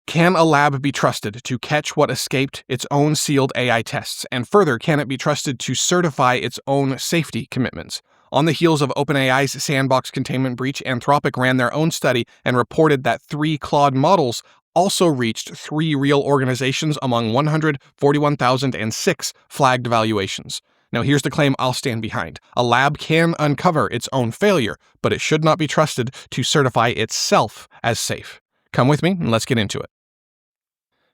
Can a lab be trusted to catch what escaped its own sealed AI tests? And further, can it be trusted to certify its own safety commitments? On the heels of OpenAI's sandbox containment breach, Anthropic ran their own study and reported that 3 Claude models also reached 3 real organizations among 141,006 flagged evaluations. Now here's the claim I'll stand behind. A lab can uncover its own failure, but it should not be trusted to certify itself as safe. Come with me and let's get into it.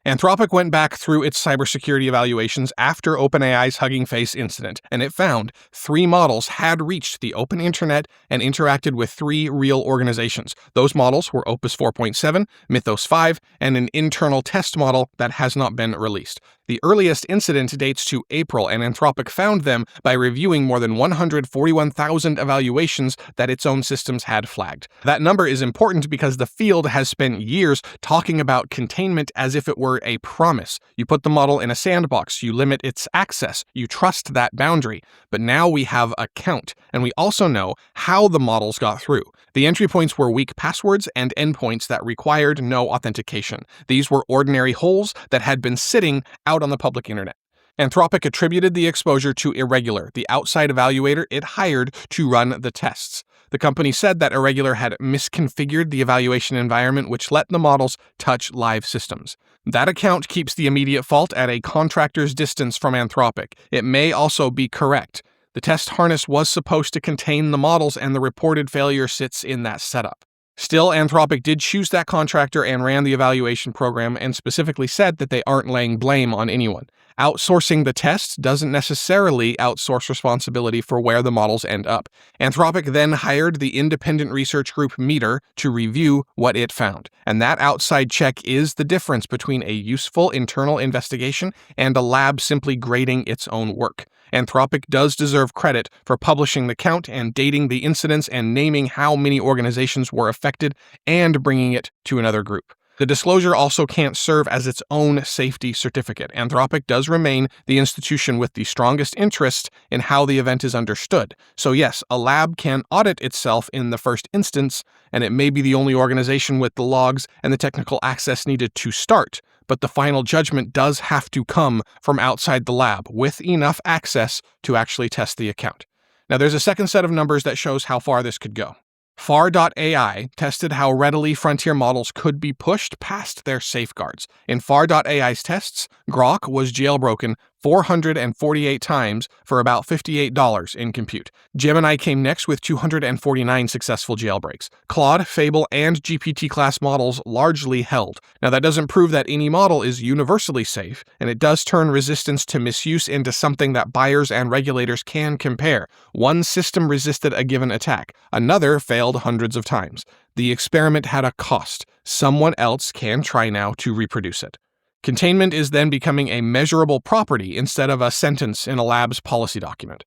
Anthropic went back through its cybersecurity evaluations after OpenAI's Hugging Face incident, and it found 3 models had reached the open internet and interacted with 3 real organizations. Those models were Opus 4.7, Mythos 5, and an internal test model that has not been released. The earliest incident dates to April, and Anthropic found them by reviewing more than 141,000 evaluations that its own systems had flagged. That number is important because the field has spent years talking about containment as if it were a promise. You put the model in a sandbox, you limit its access, you trust that boundary. But now we have a count, and we also know how the models got through. The entry points were weak passwords and endpoints that required no authentication. These were ordinary holes that had been sitting out on the public internet. Anthropic attributed the exposure to Irregular, the outside evaluator it hired to run the tests. The company said that Irregular had misconfigured the evaluation environment, which let the models touch live systems. That account keeps the immediate fault at a contractor's distance from Anthropic. It may also be correct. The test harness was supposed to contain the models, and the reported failure sits in that setup. Still, Anthropic did choose that contractor and ran the evaluation program, and specifically said that they aren't laying blame on anyone. Outsourcing the tests doesn't necessarily outsource responsibility for where the models end up. Anthropic then hired the independent research group METR to review what it found. And that outside check is the difference between a useful internal investigation and a lab simply grading its own work. Anthropic does deserve credit for publishing the count and dating the incidents and naming how many organizations were affected and bringing it to another group. The disclosure also can't serve as its own safety certificate. Anthropic does remain the institution with the strongest interest in how the event is understood. So yes, a lab can audit itself in the first instance, and it may be the only organization with the logs and the technical access needed to start, but the final judgment does have to come from outside the lab with enough access to actually test the account. Now there's a second set of numbers that shows how far this could go. FAR.AI tested how readily frontier models could be pushed past their safeguards. In FAR.AI's tests, Grok was jailbroken 448 times for about $58 in compute. Gemini came next with 249 successful jailbreaks. Claude, Fable, and GPT-class models largely held. Now that doesn't prove that any model is universally safe, and it does turn resistance to misuse into something that buyers and regulators can compare. One system resisted a given attack, another failed hundreds of times. The experiment had a cost. Someone else can try now to reproduce it. Containment is then becoming a measurable property instead of a sentence in a lab's policy document.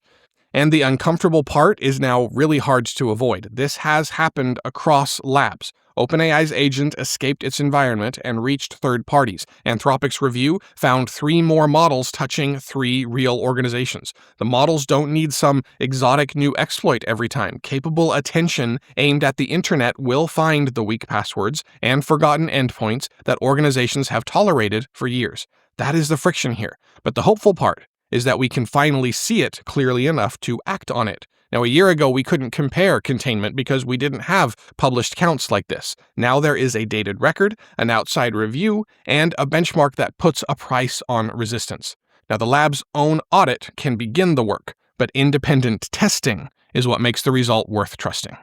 And the uncomfortable part is now really hard to avoid. This has happened across labs. OpenAI's agent escaped its environment and reached third parties. Anthropic's review found 3 more models touching 3 real organizations. The models don't need some exotic new exploit every time. Capable attention aimed at the internet will find the weak passwords and forgotten endpoints that organizations have tolerated for years. That is the friction here. But the hopeful part is that we can finally see it clearly enough to act on it. Now, a year ago, we couldn't compare containment because we didn't have published counts like this. Now there is a dated record, an outside review, and a benchmark that puts a price on resistance. Now, the lab's own audit can begin the work, but independent testing is what makes the result worth trusting. All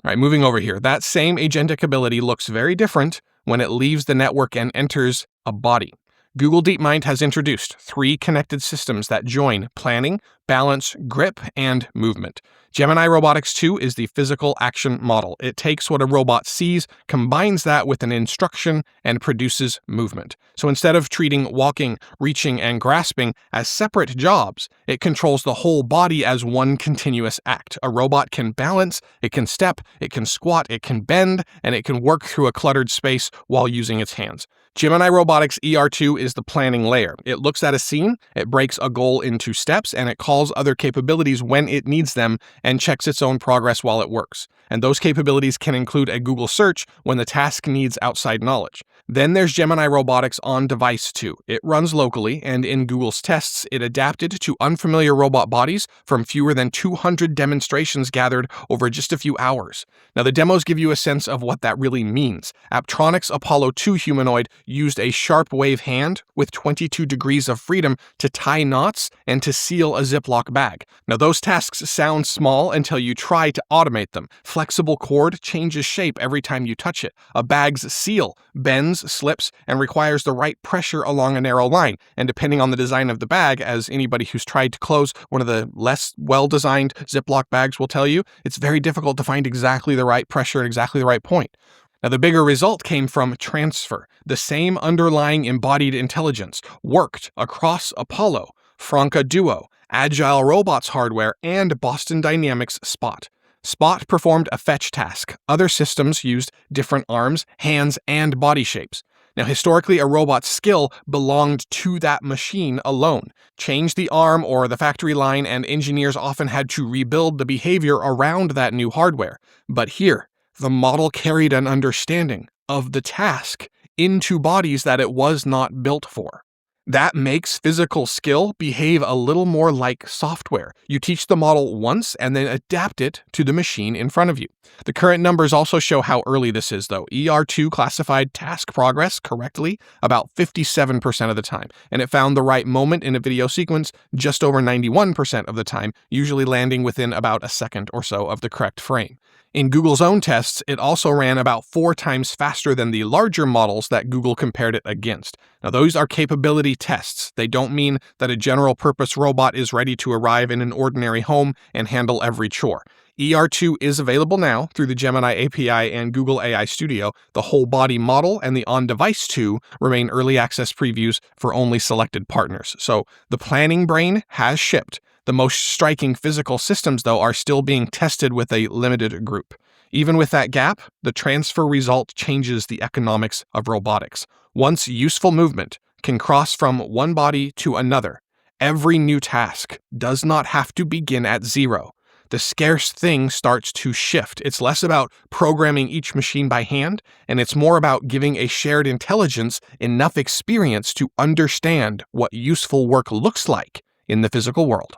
right, moving over here. That same agentic ability looks very different when it leaves the network and enters a body. Google DeepMind has introduced 3 connected systems that join planning, balance, grip, and movement. Gemini Robotics 2 is the physical action model. It takes what a robot sees, combines that with an instruction, and produces movement. So instead of treating walking, reaching, and grasping as separate jobs, it controls the whole body as one continuous act. A robot can balance, it can step, it can squat, it can bend, and it can work through a cluttered space while using its hands. Gemini Robotics ER2 is the planning layer. It looks at a scene, it breaks a goal into steps, and it calls calls other capabilities when it needs them and checks its own progress while it works. And those capabilities can include a Google search when the task needs outside knowledge. Then there's Gemini Robotics on device too. It runs locally, and in Google's tests, it adapted to unfamiliar robot bodies from fewer than 200 demonstrations gathered over just a few hours. Now, the demos give you a sense of what that really means. Apptronic's Apollo 2 humanoid used a sharp wave hand with 22 degrees of freedom to tie knots and to seal a Ziploc bag. Now, those tasks sound small until you try to automate them. Flexible cord changes shape every time you touch it. A bag's seal bends, slips, and requires the right pressure along a narrow line. And depending on the design of the bag, as anybody who's tried to close one of the less well-designed Ziploc bags will tell you, it's very difficult to find exactly the right pressure and exactly the right point. Now, the bigger result came from transfer. The same underlying embodied intelligence worked across Apollo, Franca Duo, Agile Robots hardware, and Boston Dynamics Spot. Spot performed a fetch task. Other systems used different arms, hands, and body shapes. Now, historically, a robot's skill belonged to that machine alone. Change the arm or the factory line, and engineers often had to rebuild the behavior around that new hardware. But here, the model carried an understanding of the task into bodies that it was not built for. That makes physical skill behave a little more like software. You teach the model once and then adapt it to the machine in front of you. The current numbers also show how early this is, though. ER2 classified task progress correctly about 57% of the time, and it found the right moment in a video sequence just over 91% of the time, usually landing within about a second or so of the correct frame. In Google's own tests, it also ran about 4 times faster than the larger models that Google compared it against. Now, those are capability tests. They don't mean that a general-purpose robot is ready to arrive in an ordinary home and handle every chore. ER2 is available now through the Gemini API and Google AI Studio. The whole body model and the on-device 2 remain early access previews for only selected partners. So the planning brain has shipped. The most striking physical systems, though, are still being tested with a limited group. Even with that gap, the transfer result changes the economics of robotics. Once useful movement can cross from one body to another, every new task does not have to begin at zero. The scarce thing starts to shift. It's less about programming each machine by hand, and it's more about giving a shared intelligence enough experience to understand what useful work looks like in the physical world.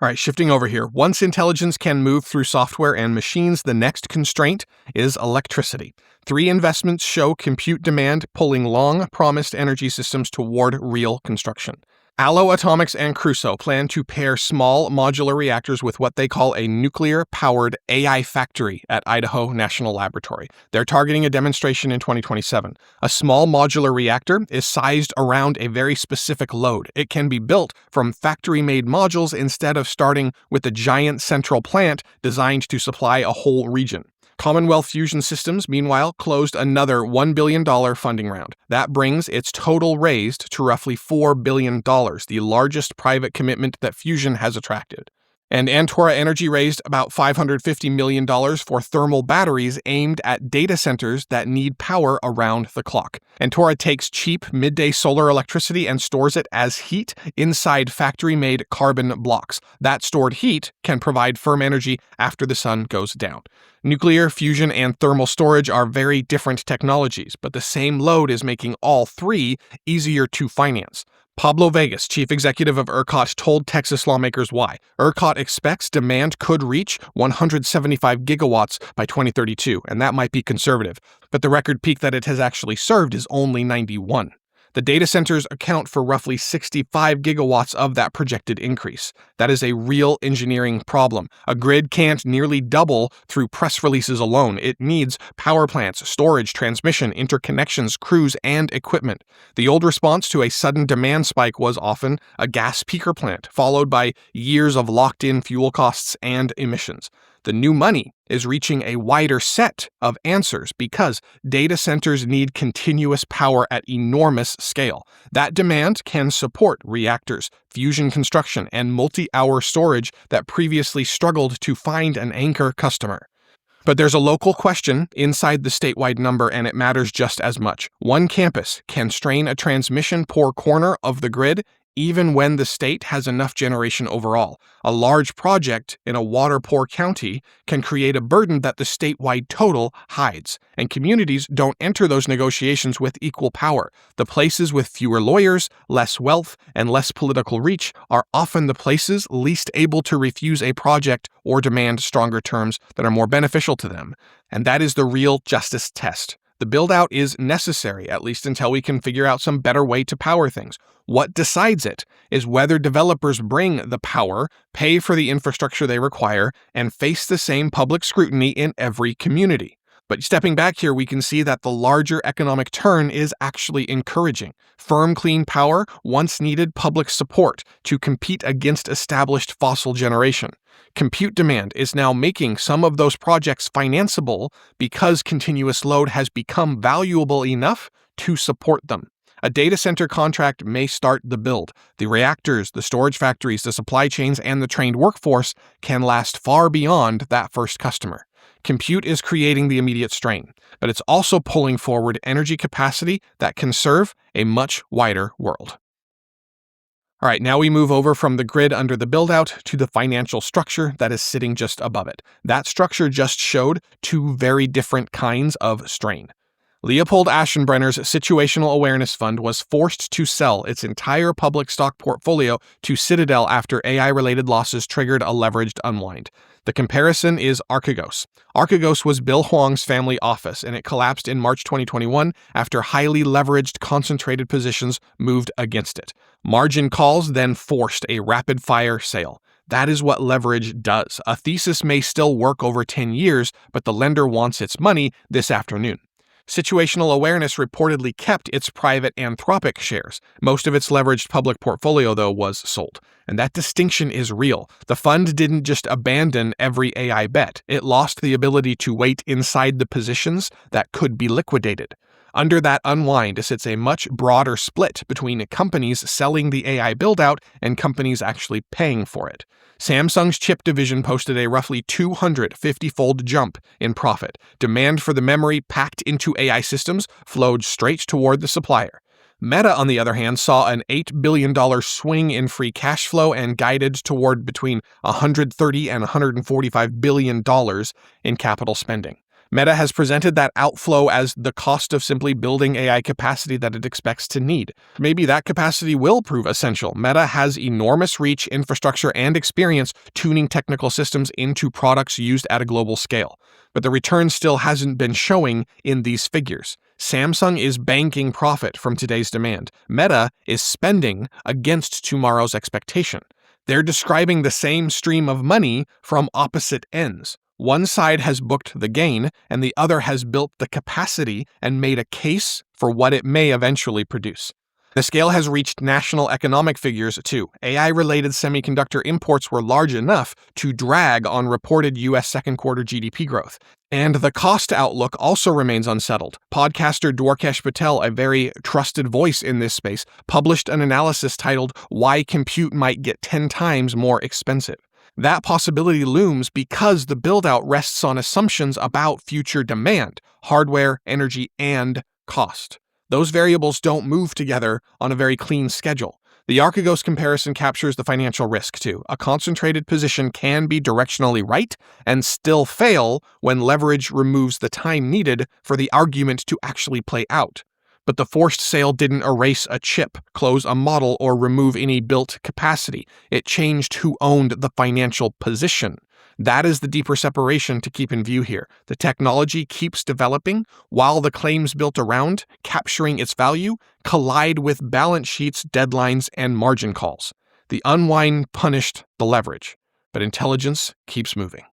All right, shifting over here. Once intelligence can move through software and machines, the next constraint is electricity. 3 investments show compute demand pulling long-promised energy systems toward real construction. Aalo-Atomics and Crusoe plan to pair small modular reactors with what they call a nuclear-powered AI factory at Idaho National Laboratory. They're targeting a demonstration in 2027. A small modular reactor is sized around a very specific load. It can be built from factory-made modules instead of starting with a giant central plant designed to supply a whole region. Commonwealth Fusion Systems, meanwhile, closed another $1 billion funding round. That brings its total raised to roughly $4 billion, the largest private commitment that Fusion has attracted. And Antora Energy raised about $550 million for thermal batteries aimed at data centers that need power around the clock. Antora takes cheap midday solar electricity and stores it as heat inside factory-made carbon blocks. That stored heat can provide firm energy after the sun goes down. Nuclear, fusion, and thermal storage are very different technologies, but the same load is making all 3 easier to finance. Pablo Vegas, chief executive of ERCOT, told Texas lawmakers why. ERCOT expects demand could reach 175 gigawatts by 2032, and that might be conservative, but the record peak that it has actually served is only 91. The data centers account for roughly 65 gigawatts of that projected increase. That is a real engineering problem. A grid can't nearly double through press releases alone. It needs power plants, storage, transmission, interconnections, crews, and equipment. The old response to a sudden demand spike was often a gas peaker plant, followed by years of locked-in fuel costs and emissions. The new money is reaching a wider set of answers because data centers need continuous power at enormous scale. That demand can support reactors, fusion construction, and multi-hour storage that previously struggled to find an anchor customer. But there's a local question inside the statewide number, and it matters just as much. One campus can strain a transmission poor corner of the grid even when the state has enough generation overall. A large project in a water-poor county can create a burden that the statewide total hides, and communities don't enter those negotiations with equal power. The places with fewer lawyers, less wealth, and less political reach are often the places least able to refuse a project or demand stronger terms that are more beneficial to them. And that is the real justice test. The build-out is necessary, at least until we can figure out some better way to power things. What decides it is whether developers bring the power, pay for the infrastructure they require, and face the same public scrutiny in every community. But stepping back here, we can see that the larger economic turn is actually encouraging. Firm, clean power once needed public support to compete against established fossil generation. Compute demand is now making some of those projects financeable because continuous load has become valuable enough to support them. A data center contract may start the build. The reactors, the storage factories, the supply chains, and the trained workforce can last far beyond that first customer. Compute is creating the immediate strain, but it's also pulling forward energy capacity that can serve a much wider world. All right, now we move over from the grid under the build-out to the financial structure that is sitting just above it. That structure just showed two very different kinds of strain. Leopold Aschenbrenner's Situational Awareness Fund was forced to sell its entire public stock portfolio to Citadel after AI-related losses triggered a leveraged unwind. The comparison is Archegos. Archegos was Bill Huang's family office, and it collapsed in March 2021 after highly leveraged concentrated positions moved against it. Margin calls then forced a rapid-fire sale. That is what leverage does. A thesis may still work over 10 years, but the lender wants its money this afternoon. Situational Awareness reportedly kept its private Anthropic shares. Most of its leveraged public portfolio, though, was sold. And that distinction is real. The fund didn't just abandon every AI bet. It lost the ability to wait inside the positions that could be liquidated. Under that unwind sits a much broader split between companies selling the AI build-out and companies actually paying for it. Samsung's chip division posted a roughly 250-fold jump in profit. Demand for the memory packed into AI systems flowed straight toward the supplier. Meta, on the other hand, saw an $8 billion swing in free cash flow and guided toward between $130 and $145 billion in capital spending. Meta has presented that outflow as the cost of simply building AI capacity that it expects to need. Maybe that capacity will prove essential. Meta has enormous reach, infrastructure, and experience tuning technical systems into products used at a global scale. But the return still hasn't been showing in these figures. Samsung is banking profit from today's demand. Meta is spending against tomorrow's expectation. They're describing the same stream of money from opposite ends. One side has booked the gain, and the other has built the capacity and made a case for what it may eventually produce. The scale has reached national economic figures, too. AI-related semiconductor imports were large enough to drag on reported U.S. second quarter GDP growth. And the cost outlook also remains unsettled. Podcaster Dwarkesh Patel, a very trusted voice in this space, published an analysis titled "Why Compute Might Get 10 Times More Expensive." That possibility looms because the build-out rests on assumptions about future demand, hardware, energy, and cost. Those variables don't move together on a very clean schedule. The Archegos comparison captures the financial risk, too. A concentrated position can be directionally right and still fail when leverage removes the time needed for the argument to actually play out. But the forced sale didn't erase a chip, close a model, or remove any built capacity. It changed who owned the financial position. That is the deeper separation to keep in view here. The technology keeps developing while the claims built around, capturing its value, collide with balance sheets, deadlines, and margin calls. The unwind punished the leverage, but intelligence keeps moving.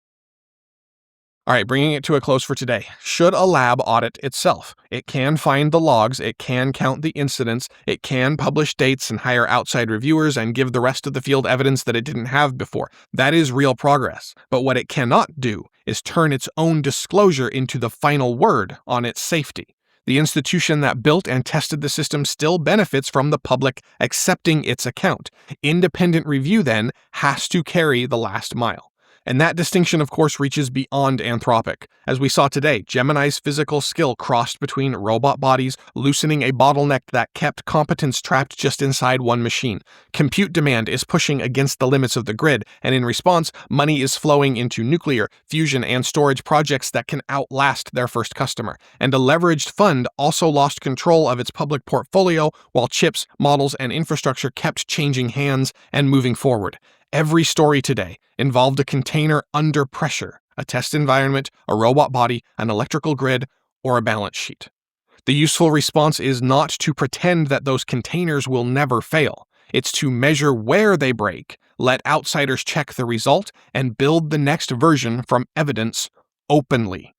All right, bringing it to a close for today. Should a lab audit itself? It can find the logs, it can count the incidents, it can publish dates and hire outside reviewers and give the rest of the field evidence that it didn't have before. That is real progress. But what it cannot do is turn its own disclosure into the final word on its safety. The institution that built and tested the system still benefits from the public accepting its account. Independent review, then, has to carry the last mile. And that distinction, of course, reaches beyond Anthropic. As we saw today, Gemini's physical skill crossed between robot bodies, loosening a bottleneck that kept competence trapped just inside one machine. Compute demand is pushing against the limits of the grid, and in response, money is flowing into nuclear, fusion, and storage projects that can outlast their first customer. And a leveraged fund also lost control of its public portfolio while chips, models, and infrastructure kept changing hands and moving forward. Every story today involved a container under pressure, a test environment, a robot body, an electrical grid, or a balance sheet. The useful response is not to pretend that those containers will never fail. It's to measure where they break, let outsiders check the result, and build the next version from evidence openly.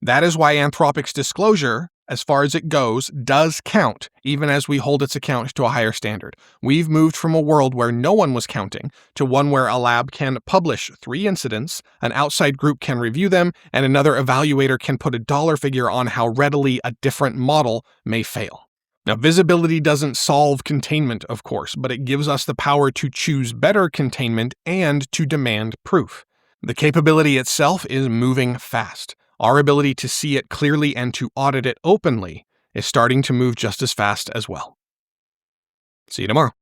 That is why Anthropic's disclosure, as far as it goes, does count, even as we hold its account to a higher standard. We've moved from a world where no one was counting to one where a lab can publish 3 incidents, an outside group can review them, and another evaluator can put a dollar figure on how readily a different model may fail. Now, visibility doesn't solve containment, of course, but it gives us the power to choose better containment and to demand proof. The capability itself is moving fast. Our ability to see it clearly and to audit it openly is starting to move just as fast as well. See you tomorrow.